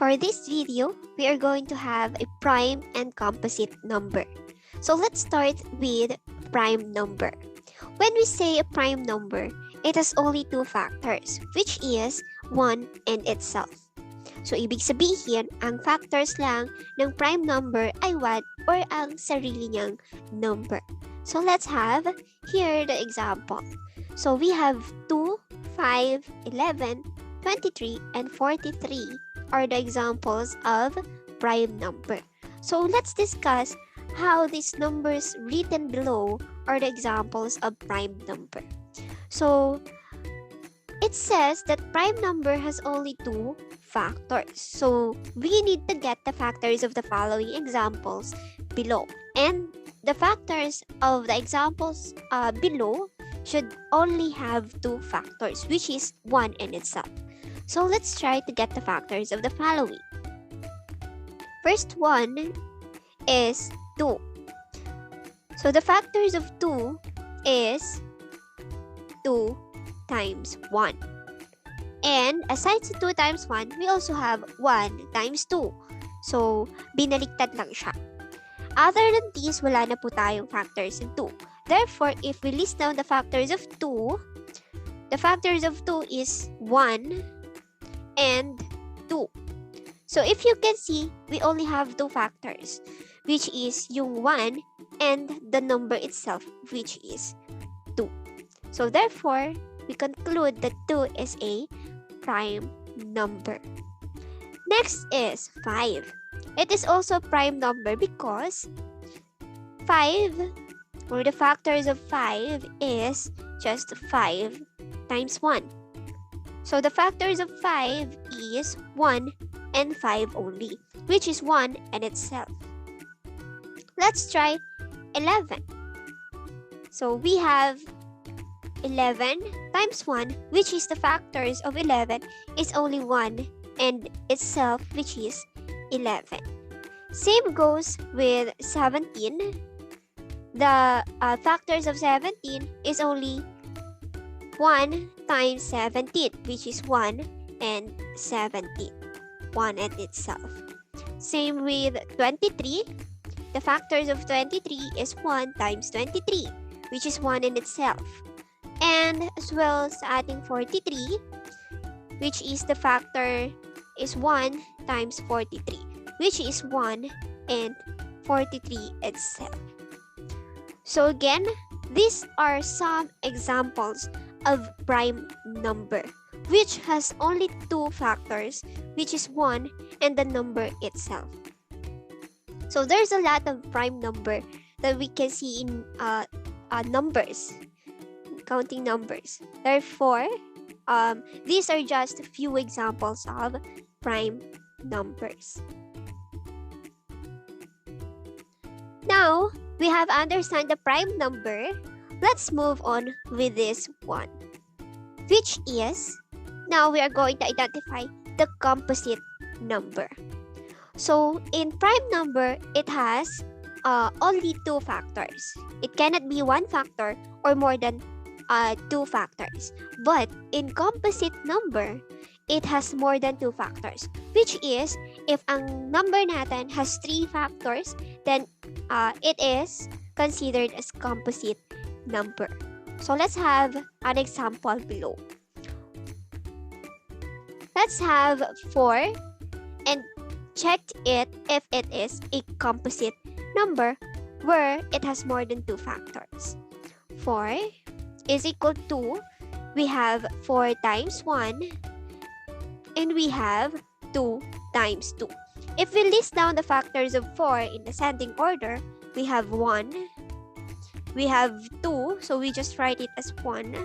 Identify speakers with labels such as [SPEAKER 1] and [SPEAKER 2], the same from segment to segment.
[SPEAKER 1] For this video, we are going to have a prime and composite number. So let's start with prime number. When we say a prime number, it has only two factors, which is 1 and itself. So ibig sabihin, ang factors lang ng prime number ay 1 or ang sarili niyang number. So let's have here the example. So we have 2, 5, 11, 23, and 43 are the examples of prime number. So let's discuss how these numbers written below are the examples of prime number. So it says that prime number has only two factors. So we need to get the factors of the following examples below. And the factors of the examples below should only have two factors, which is 1 in itself. So let's try to get the factors of the following. First one is 2. So the factors of 2 is 2 times 1. And aside sa 2 times 1, we also have 1 times 2. So binaliktad lang siya. Other than these, wala na po tayong factors in 2. Therefore, if we list down the factors of 2, the factors of 2 is 1 and 2. So if you can see, we only have two factors, which is yung 1 and the number itself, which is 2. So therefore, we conclude that 2 is a prime number. Next is 5. It is also a prime number because 5, or the factors of 5 is just 5 times 1. So the factors of 5 is 1 and 5 only, which is 1 and itself. Let's try 11. So we have 11 times 1, which is the factors of 11 is only 1 and itself, which is 11. Same goes with 17. The factors of 17 is only 1 times 17, which is 1 and 17. 1 and itself. Same with 23. The factors of 23 is 1 times 23, which is 1 in itself. And as well sa ating 43, which is the factor is 1 times 43, which is 1 and 43 itself. So again, these are some examples of prime number, which has only two factors, which is 1 and the number itself. So there's a lot of prime number that we can see in numbers, counting numbers. Therefore, these are just a few examples of prime numbers. Now, we have understand the prime number. Let's move on with this one, which is, now we are going to identify the composite number. So in prime number, it has only two factors. It cannot be one factor or more than two factors. But in composite number, it has more than two factors, which is, if ang number natin has three factors, then it is considered as composite number. So let's have an example below. Let's have 4 and check it if it is a composite number where it has more than two factors. 4 is equal to, we have 4 times 1 and we have 2 times 2. If we list down the factors of 4 in ascending order, we have 1, we have 2, so we just write it as 1,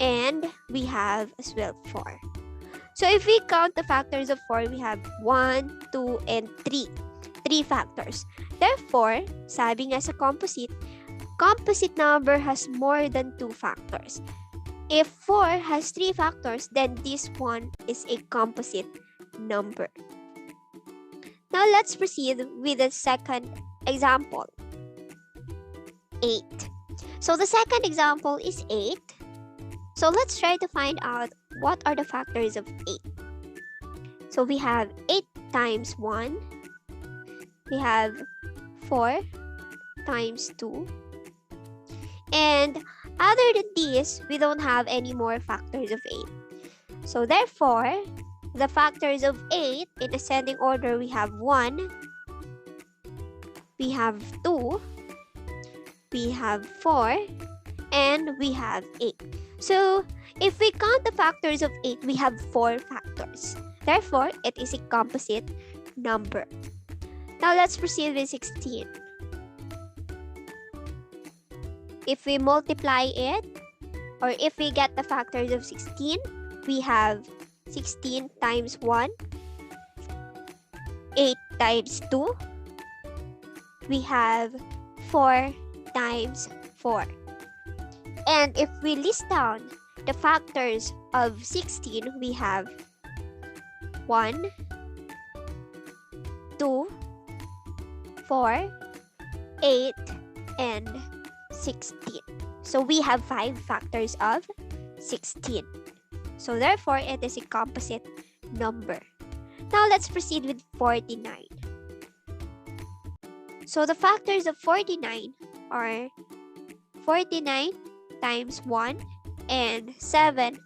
[SPEAKER 1] and we have as well 4. So if we count the factors of 4, we have 1, 2, and 3. 3 factors. Therefore, sabi nga sa composite number has more than 2 factors. If 4 has 3 factors, then this one is a composite number. Now let's proceed with the second example. 8. So the second example is 8. So let's try to find out what are the factors of 8. So we have 8 times 1. We have 4 times 2. And other than this, we don't have any more factors of 8. So therefore, the factors of 8 in ascending order, we have 1, we have 2, we have 4, and we have 8. So if we count the factors of 8, we have 4 factors. Therefore, it is a composite number. Now let's proceed with 16. If we multiply it, or if we get the factors of 16, we have 16 times 1, 8 times 2, we have 4 times 4. And if we list down the factors of 16, we have 1, 2, 4, 8, and 16. So we have 5 factors of 16. So therefore, it is a composite number. Now let's proceed with 49. So the factors of 49 are 49 times 1 and 7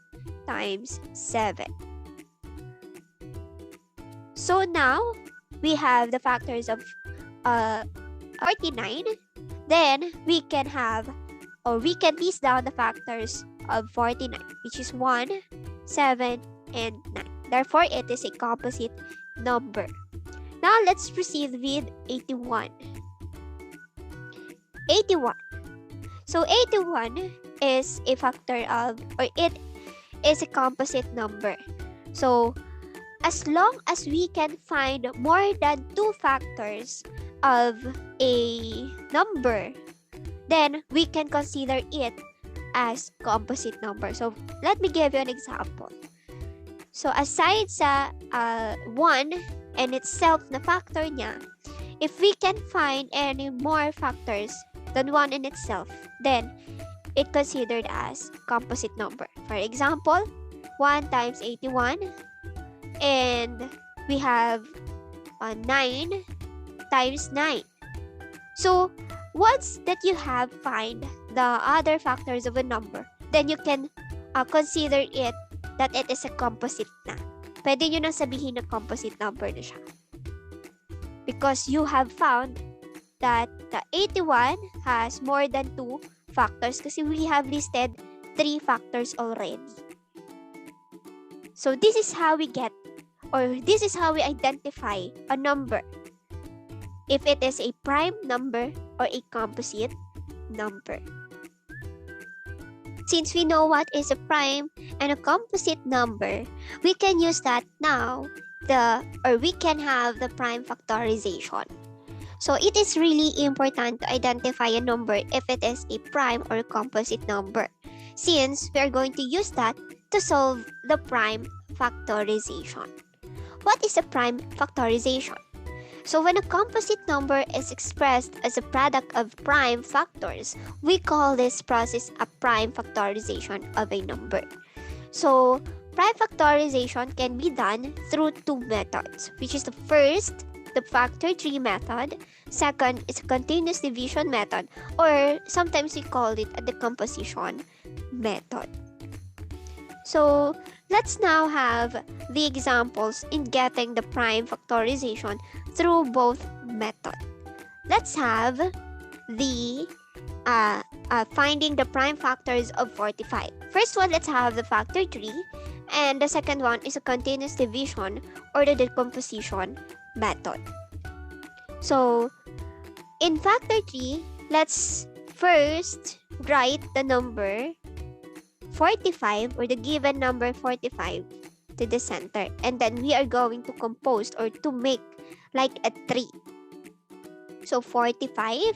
[SPEAKER 1] times 7. So now we have the factors of 49. Then we can have, or we can list down the factors of 49, which is 1, 7, and 9. Therefore, it is a composite number. Now let's proceed with 81. 81. So 81 is a factor of, or it is a composite number. So as long as we can find more than 2 factors of a number, then we can consider it as composite number. So let me give you an example. So aside sa 1 and itself na factor niya, if we can find any more factors than 1 in itself, then it considered as composite number. For example, 1 times 81, and we have 9 times 9. So once that you have find the other factors of a number, then you can consider it that it is a composite na. Pwede nyo nang sabihin na composite number na siya. Because you have found that the 81 has more than 2 factors kasi we have listed 3 factors already. So this is how we get, or this is how we identify a number, if it is a prime number or a composite number. Since we know what is a prime and a composite number, we can use that now, we can have the prime factorization. So it is really important to identify a number if it is a prime or composite number, since we are going to use that to solve the prime factorization. What is a prime factorization? So when a composite number is expressed as a product of prime factors, we call this process a prime factorization of a number. So prime factorization can be done through 2 methods, which is the first, the factor tree method. Second is a continuous division method, or sometimes we call it a decomposition method. So let's now have the examples in getting the prime factorization through both methods. Let's have the finding the prime factors of 45. First one, let's have the factor tree, and the second one is a continuous division or the decomposition method. So in factor tree, let's first write the number 45, or the given number 45, to the center, and then we are going to compose or to make like a tree. So 45.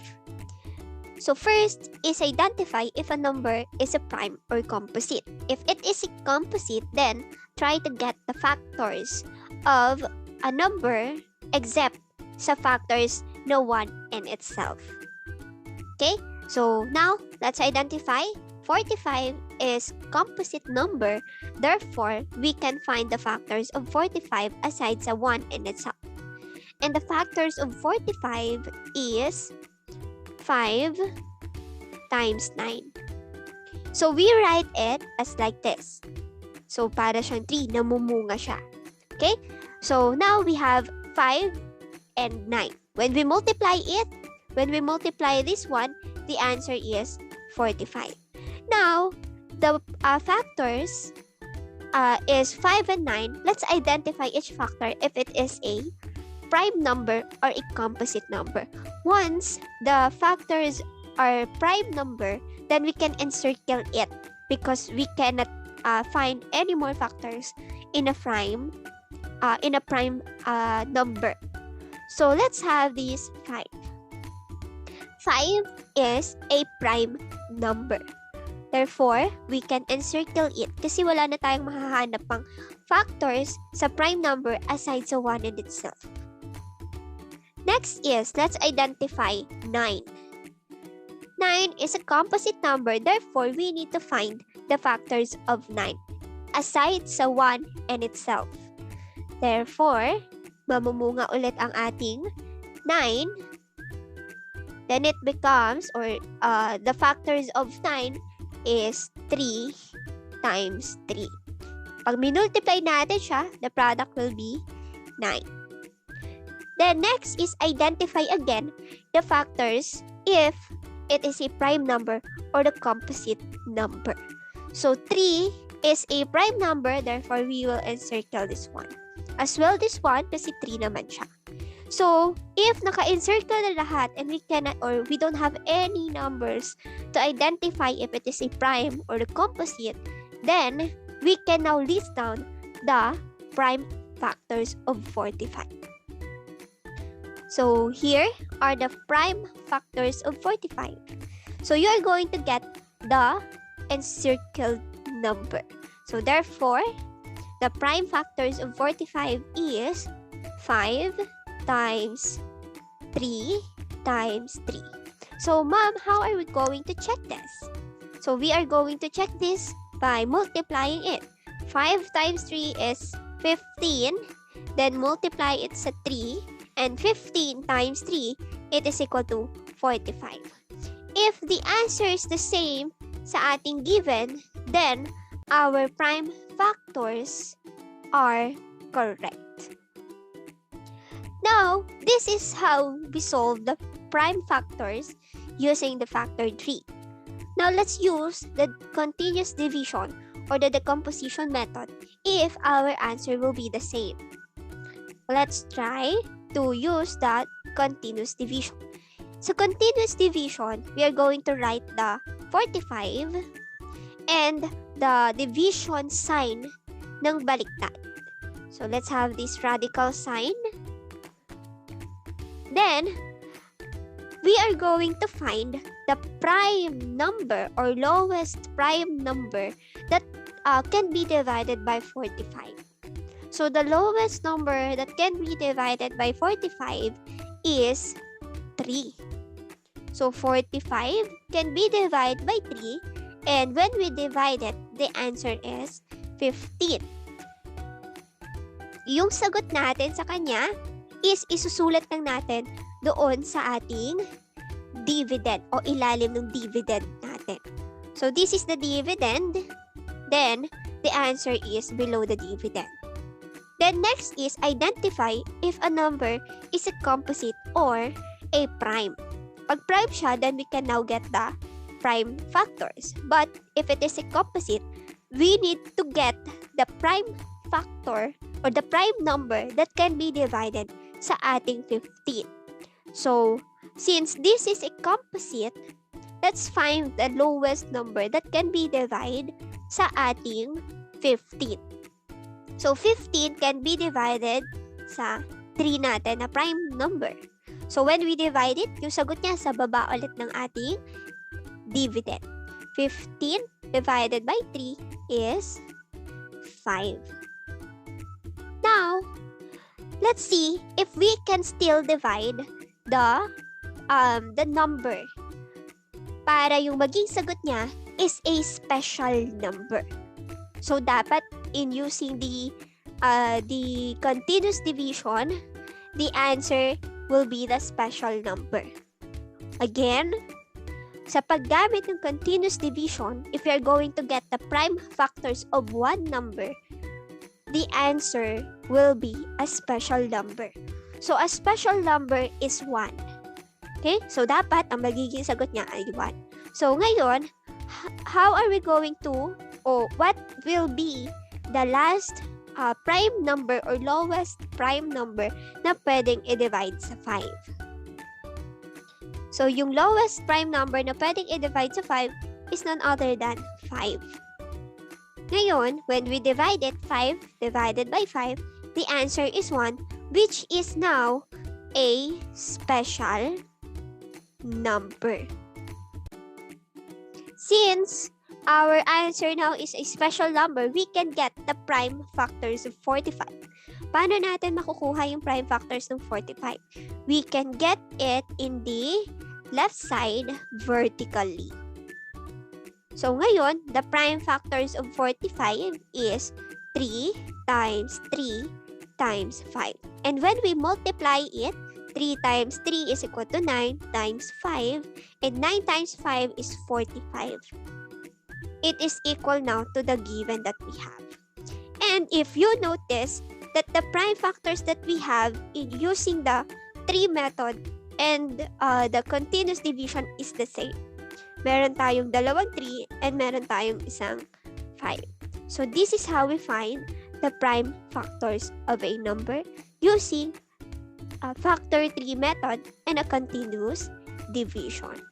[SPEAKER 1] So first is identify if a number is a prime or composite. If it is a composite, then try to get the factors of a number except sa factors no 1 in itself. Okay, so now let's identify 45 is composite number, therefore, we can find the factors of 45 aside sa 1 in itself. And the factors of 45 is 5 times 9. So we write it as like this. So para siyang 3, namumunga siya. Okay? So now we have 5 and 9. When we multiply this one, the answer is 45. Now, the factors is 5 and 9. Let's identify each factor if it is a prime number or a composite number. Once the factors are prime number, then we can encircle it because we cannot find any more factors in a prime number. So let's have these 5. 5 is a prime number. Therefore, we can encircle it kasi wala na tayong mahahanap pang factors sa prime number aside sa 1 in itself. Next is, let's identify 9. 9 is a composite number, therefore, we need to find the factors of 9 aside sa 1 in itself. Therefore, mamumunga ulit ang ating 9. Then it becomes, or the factors of 9 is 3 times 3. Pag minultiply natin siya, the product will be 9. Then next is identify again the factors if it is a prime number or the composite number. So 3 is a prime number, therefore we will encircle this one. As well this one kasi 3 naman siya. So, if naka-encircle na lahat and we cannot or we don't have any numbers to identify if it is a prime or the composite, then we can now list down the prime factors of 45. So, here are the prime factors of 45. So, you are going to get the encircled number. So, therefore, the prime factors of 45 is 5 times 3 times 3. So, ma'am, how are we going to check this? So, we are going to check this by multiplying it. 5 times 3 is 15. Then, multiply it sa 3. And 15 times 3, it is equal to 45. If the answer is the same sa ating given, then our prime factors are correct. Now, this is how we solve the prime factors using the factor tree. Now, let's use the continuous division or the decomposition method if our answer will be the same. Let's try to use that continuous division. So, continuous division, we are going to write the 45 and the division sign ng baliktad. So, let's have this radical sign. Then, we are going to find the prime number or lowest prime number that can be divided by 45. So, the lowest number that can be divided by 45 is 3. So, 45 can be divided by 3, and when we divide it, the answer is 15. Yung sagot natin sa kanya is isusulat lang natin doon sa ating dividend o ilalim ng dividend natin. So, this is the dividend. Then, the answer is below the dividend. Then, next is identify if a number is a composite or a prime. Pag prime siya, then we can now get the prime factors. But, if it is a composite, we need to get the prime factor or the prime number that can be divided sa ating 15. So, since this is a composite, let's find the lowest number that can be divided sa ating 15. So, 15 can be divided sa 3 natin na prime number. So, when we divide it, yung sagot niya sa baba ulit ng ating dividend. 15 divided by 3 is 5. Now, let's see if we can still divide the number para yung maging sagot niya is a special number. So dapat in using the continuous division, the answer will be the special number. Again, sa paggamit ng continuous division, if you're going to get the prime factors of one number, the answer will be a special number. So a special number is 1. Okay? So dapat ang magiging sagot niya ay 1. So ngayon, how are we going to, what will be the last prime number or lowest prime number na pwedeng i-divide sa 5? So yung lowest prime number na pwedeng i-divide sa 5 is none other than 5. Ngayon, when we divide it, 5 divided by 5, the answer is 1, which is now a special number. Since our answer now is a special number, we can get the prime factors of 45. Paano natin makukuha yung prime factors ng 45? We can get it in the left side vertically. So ngayon, the prime factors of 45 is 3 times 3 times 5. And when we multiply it, 3 times 3 is equal to 9 times 5, and 9 times 5 is 45. It is equal now to the given that we have. And if you notice that the prime factors that we have in using the 3 method and the continuous division is the same. Meron tayong dalawang 3 and meron tayong isang 5. So this is how we find the prime factors of a number using a factor 3 method and a continuous division.